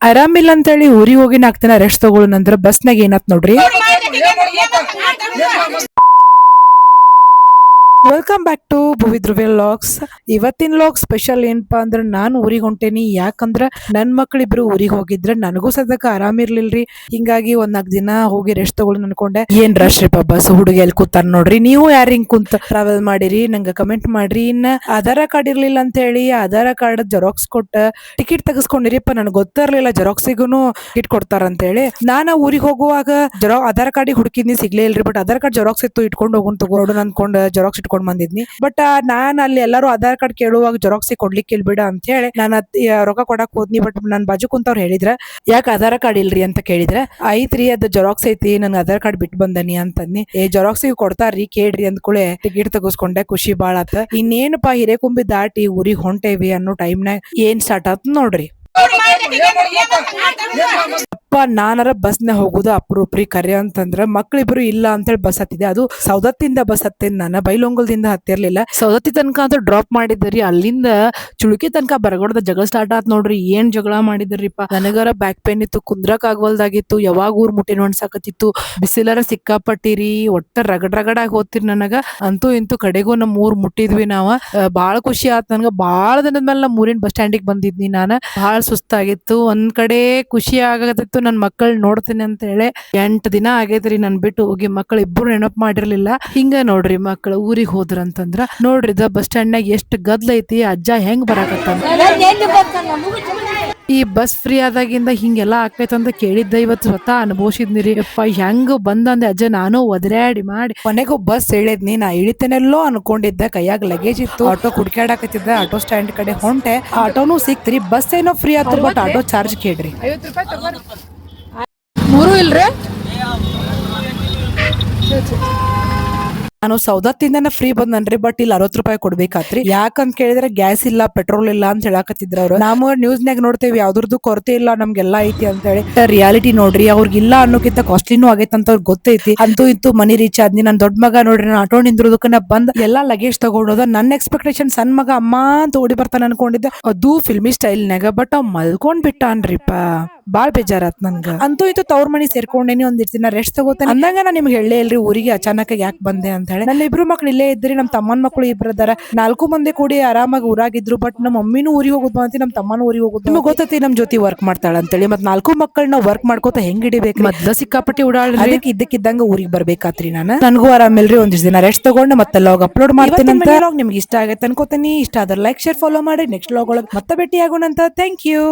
ಆರಾಮಿಲ್ಲ ಅಂತೇಳಿ ಊರಿಗೆ ಹೋಗಿ 4 ದಿನ ರೆಸ್ಟ್ ತಗೊಳ್ಳೋಣ ಅಂದ್ರ ಬಸ್ನಾಗ ಏನಾತ್ ನೋಡ್ರಿ. Welcome back to Bhuvi Dhruvi vlogs. ಇವತ್ತಿನ ವ್ಲಾಗ್ ಸ್ಪೆಷಲ್ ಏನಪ್ಪಾ ಅಂದ್ರ ನಾನು ಊರಿಗೆ ಹೊಂಟೇನಿ. ಯಾಕಂದ್ರ ನನ್ ಮಕ್ಳಿಬ್ರು ಊರಿಗೆ ಹೋಗಿದ್ರ ನನಗೂ ಸದ್ಯಕ್ಕೆ ಆರಾಮಿರ್ಲಿಲ್ರಿ. ಹಿಂಗಾಗಿ 4 ದಿನ ಹೋಗಿ ರೆಸ್ಟ್ ತಗೊಳ್ಳೋಣ ಅನ್ಕೊಂಡೆ. ಏನ್ ರಶ್ ರೀ ಬಸ್, ಹುಡುಗಿ ಎಲ್ಲಿ ಕೂತಾರ ನೋಡ್ರಿ. ನೀವು ಯಾರು ಹಿಂಗ್ ಕುಂತ ಟ್ರಾವೆಲ್ ಮಾಡಿರಿ ನಂಗೆ ಕಮೆಂಟ್ ಮಾಡ್ರಿ. ಇನ್ನ ಆಧಾರ್ ಕಾರ್ಡ್ ಇರ್ಲಿಲ್ಲ ಅಂತ ಹೇಳಿ ಆಧಾರ್ ಕಾರ್ಡ್ ಜೆರಾಕ್ಸ್ ಕೊಟ್ಟ ಟಿಕೆಟ್ ತೆಗೆಸ್ಕೊಂಡಿರಿಪ್ಪ. ನನಗೆ ಗೊತ್ತಿರ್ಲಿಲ್ಲ ಜೆರಾಕ್ಸಿಗೂ ಟಿಕೆಟ್ ಕೊಡ್ತಾರ ಅಂತ ಹೇಳಿ. ನಾನು ಊರಿಗೆ ಹೋಗುವಾಗ ಆಧಾರ್ ಕಾರ್ಡ್ ಹುಡುಕಿದ್ನಿ, ಸಿಗ್ಲೇ ಇಲ್ರಿ. ಬಟ್ ಆಧಾರ್ ಕಾರ್ಡ್ ಜೆರಾಕ್ಸ್ ಇತ್ತು, ಇಟ್ಕೊಂಡು ಹೋಗೋಣ ತಗೊಂಡು ಅನ್ಕೊಂಡ್ ಜೆರಾಕ್ಸ್ ಇಟ್ಕೊಂಡ್ ಬಂದಿದ್ನಿ. ಬಟ್ ನಾನ್ ಅಲ್ಲಿ ಎಲ್ಲರೂ ಆಧಾರ್ ಕಾರ್ಡ್ ಕೇಳುವಾಗ ಜೆರಾಕ್ಸ್ ಕೊಡ್ಲಿಕ್ಕೆ ಇಲ್ಬಿಡ ಅಂತ ಹೇಳಿ ನಾನು ರೊಕ್ಕ ಕೊಡಕ್ ಹೋದ್ನಿ. ಬಟ್ ನನ್ ಬಾಜು ಕುಂತವ್ರು ಹೇಳಿದ್ರ ಯಾಕೆ ಆಧಾರ್ ಕಾರ್ಡ್ ಇಲ್ರಿ ಅಂತ ಕೇಳಿದ್ರ, ಐತ್ರಿ ಅದ್ ಜೆರಾಕ್ಸ್ ಐತಿ, ನನ್ ಆಧಾರ್ ಕಾರ್ಡ್ ಬಿಟ್ಟು ಬಂದನಿ ಅಂತಂದಿ. ಜೆರಾಕ್ಸ್ ಕೊಡ್ತಾರ್ರಿ ಕೇಳ್ರಿ ಅಂದ್ಕೂಳೆ ಟಿಕೆಟ್ ತೆಗೆಸ್ಕೊಂಡೆ. ಖುಷಿ ಬಾಳ ಆತ. ಇನ್ನೇನಪ್ಪಾ ಹಿರೇಕುಂಬಿ ದಾಟಿ ಊರಿಗೆ ಹೊಂಟೇವಿ ಅನ್ನೋ ಟೈಮ್ನಾಗ ಏನ್ ಸ್ಟಾರ್ಟ್ ಆತ್ ನೋಡ್ರಿ. ನಾನರ ಬಸ್ನ ಹೋಗುದು ಅಪ್ರೂಪ್ರಿ ಕರೆ ಅಂತಂದ್ರ ಮಕ್ಳಿಬ್ರು ಇಲ್ಲ ಅಂತೇಳಿ ಬಸ್ ಹತ್ತಿದೆ. ಅದು ಸೌದತ್ತಿಂದ ಬಸ್ ಹತ್ತೇನ್, ನಾನು ಬೈಲೊಂಗಲ್ದಿಂದ ಹತ್ತಿರ್ಲಿಲ್ಲ. ಸೌದತ್ತಿ ತನಕ ಅಂತ ಡ್ರಾಪ್ ಮಾಡಿದ್ರಿ. ಅಲ್ಲಿಂದ ಚುಳುಕಿ ತನಕ ಬರಗೊಡ್ದ ಜಗಳ ಸ್ಟಾರ್ಟ್ ಆತ್ ನೋಡ್ರಿ. ಏನ್ ಜಗಳ ಮಾಡಿದ್ರಿಪ್ಪ. ನನಗರ ಬ್ಯಾಕ್ ಪೇನ್ ಇತ್ತು, ಕುಂದ್ರಕ್ ಆಗವಲ್ದಾಗಿತ್ತು. ಯಾವಾಗ ಊರ್ ಮುಟ್ಟಿನ ಅನ್ಸಾಕತ್ತಿತ್ತು. ಬಿಸಿಲರ ಸಿಕ್ಕಾಪಟ್ಟಿರಿ, ಒಟ್ಟ ರಗಡಾಗಿ ಹೋಗ್ತಿರಿ ನನಗ. ಅಂತೂ ಇಂತೂ ಕಡೆಗೂ ನಮ್ ಊರ್ ಮುಟ್ಟಿದ್ವಿ ನಾವ. ಬಾಳ ಖುಷಿ ಆತ್ ನನ್ಗ. ಬಾಳ ದಿನದ ಮೇಲೆ ನಮ್ಮ ಊರಿನ ಬಸ್ ಸ್ಟ್ಯಾಂಡಿಗೆ ಬಂದಿದ್ನಿ ನಾನು. ಬಾಳ ಸುಸ್ತಾಗಿತ್ತು. ಒಂದ್ ಕಡೆ ಖುಷಿ ಆಗತ್ತಿತ್ತು, ನನ್ ಮಕ್ಕಳು ನೋಡ್ತೀನಿ ಅಂತ ಹೇಳಿ. 8 ದಿನ ಆಗೈತ್ರಿ ನನ್ ಬಿಟ್ಟು ಹೋಗಿ. ಮಕ್ಕಳು ಇಬ್ಬರು ನೆನಪು ಮಾಡಿರ್ಲಿಲ್ಲ. ಹಿಂಗ ನೋಡ್ರಿ ಮಕ್ಕಳು ಊರಿಗೆ ಹೋದ್ರ ಅಂತಂದ್ರ ನೋಡ್ರಿ ಬಸ್ ಸ್ಟ್ಯಾಂಡ್ ನಾಗ ಎಷ್ಟ್ ಗದ್ಲ ಐತಿ. ಅಜ್ಜ ಹೆಂಗ್ ಬರಾಕತ್ತ. ಈ ಬಸ್ ಫ್ರೀ ಆದಾಗಿಂದ ಹಿಂಗೆಲ್ಲಾ ಆಕೈತಂತ ಕೇಳಿದ್ದ, ಇವತ್ತು ಸ್ವತಃ ಅನುಭವಿಸಿದ್ನಿರಿ. ಯಪ್ಪ ಹೆಂಗ್ ಬಂದಂದೆ ಅಜ್ಜ. ನಾನು ಒದರಾಡಿ ಮಾಡಿ ಕೊನೆಗೂ ಬಸ್ ಇಳಿದ್ನಿ. ನಾ ಇಳಿತೇನೆಲ್ಲೋ ಅನ್ಕೊಂಡಿದ್ದೆ. ಕೈಯಾಗ ಲಗೇಜ್ ಇತ್ತು. ಆಟೋ ಕುಡ್ಕ್ಯಾಡಕತ್ತಿದ್ದ. ಆಟೋ ಸ್ಟ್ಯಾಂಡ್ ಕಡೆ ಹೊಂಟೆ. ಆಟೋನು ಸಿಕ್ತ್ರಿ. ಬಸ್ ಏನೋ ಫ್ರೀ ಆಯ್ತು, ಬಟ್ ಆಟೋ ಚಾರ್ಜ್ ಕೇಳ್ರಿ. 50 ರೂಪಾಯಿ ಮೂರು ಇಲ್ರಿ. ನಾನು ಸೌದತ್ತಿಂದ ಫ್ರೀ ಬಂದನ್ರಿ. ಬಟ್ ಇಲ್ಲಿ 60 ರೂಪಾಯಿ ಕೊಡ್ಬೇಕಾತ್ರಿ. ಯಾಕಂತ ಕೇಳಿದ್ರೆ ಗ್ಯಾಸ್ ಇಲ್ಲ, ಪೆಟ್ರೋಲ್ ಇಲ್ಲ ಅಂತ ಹೇಳಕತ್ತಿದ್ರ ಅವ್ರು. ನಾವು ನ್ಯೂಸ್ನಾಗ ನೋಡ್ತೇವಿ ಯಾವ್ದ್ರದ್ದು ಕೊರತೆ ಇಲ್ಲ, ನಮ್ಗೆಲ್ಲಾ ಐತಿ ಅಂತ ಹೇಳಿ. ರಿಯಾಲಿಟಿ ನೋಡ್ರಿ, ಅವ್ರಿಗಿಲ್ಲ ಅನ್ನೋಕ್ಕಿಂತ ಕಾಸ್ಟ್ಲಿನೂ ಆಗೈತೆ ಅಂತ ಅವ್ರಿಗೆ ಗೊತ್ತೈತಿ. ಅಂತೂ ಇಂತೂ ಮನಿ ರೀಚ್ ಆದ್ನಿ. ನನ್ ದೊಡ್ಡ ಮಗ ನೋಡ್ರಿ, ನಾನು ಆಟೋ ನಿಂದ್ರದಕ್ಕ ಬಂದ್ ಎಲ್ಲಾ ಲಗೇಜ್ ತಗೊಂಡೋದ. ನನ್ನ ಎಕ್ಸ್ಪೆಕ್ಟೇಷನ್ ಸಣ್ಣ ಮಗ ಅಮ್ಮ ಅಂತ ಓಡಿ ಬರ್ತಾನ ಅನ್ಕೊಂಡಿದ್ದೆ. ಅದು ಫಿಲ್ಮಿ ಸ್ಟೈಲ್ನಾಗ. ಬಟ್ ಅವ್ ಮಲ್ಕೊಂಡ್ ಬಿಟ್ಟಾನ್ರಿಪ್ಪ. ಬಾಳ್ ಬೇಜಾರತ್ ನನ್ಗ. ಅಂತೂ ಇಂತೂ ತವ್ರ ಮನಿ ಸೇರ್ಕೊಂಡೇನಿ. ಒಂದಿಷ್ಟು ದಿನ ರೆಸ್ಟ್ ತಗೋತೇನೆ ಅಂದಂಗ ನಾ ನಿಮ್ಗೆ ಹೇಳೇ ಇಲ್ರಿ ಊರಿಗೆ ಅಚಾನಕ್ ಯಾಕೆ ಬಂದೆ ಅಂತ ಹೇಳಿ. ನನ್ನ 2 ಮಕ್ಳು ಇಲ್ಲೇ ಇದ್ರಿ. ನಮ್ ತಮ್ಮನ್ ಮಕ್ಳು 2 ಅದಾರ. 4 ಮಂದಿ ಕೂಡಿ ಆರಾಮಾಗಿ ಊರಾಗಿದ್ರು. ಬಟ್ ನಮ್ಮ ಮಮ್ಮಿನೂ ಊರಿಗೆ ಹೋಗುದು ಅಂತಿ, ನಮ್ ತಮ್ಮನೂ ಊರಿಗೆ ಹೋಗುದು. ನಿಮ್ಗೆ ಗೊತ್ತೈತಿ ನಮ್ ಜೊತೆ ವರ್ಕ್ ಮಾಡ್ತಾಳ ಅಂತೇಳಿ. ಮತ್ 4 ಮಕ್ಕಳನ್ನ ವರ್ಕ್ ಮಾಡ್ಕೋತ ಹೆಂಗ್ ಹಿಡಿಬೇಕು. ಮೊದ್ಲ ಸಿಕ್ಕಾಪಟ್ಟಿ ಓಡಾಡ್ರಿ. ಇದ್ದಕ್ಕಿದ್ದಂಗ ಊರಿಗೆ ಬರ್ಬೇಕಾತ್ರಿ ನಾನು. ನನಗೂ ಆರಾಮಿಲ್ರಿ. ಒಂದಿಷ್ಟು ದಿನ ರೆಸ್ಟ್ ತಗೊಂಡು ಮತ್ತೆ ಲಾಗ್ ಅಪ್ಲೋಡ್ ಮಾಡ್ತೀನಿ ಅಂತ. ನಿಮ್ಗೆ ಇಷ್ಟ ಆಗೈತೆ ಅನ್ಕೋತೀನಿ. ಇಷ್ಟ ಆದ್ರೆ ಲೈಕ್, ಶೇರ್, ಫಾಲೋ ಮಾಡಿ. ನೆಕ್ಸ್ಟ್ ಲಾಗ್ ಒಳಗೆ ಮತ್ತೆ ಭೇಟಿ ಆಗೋಣ ಅಂತ. Thank you.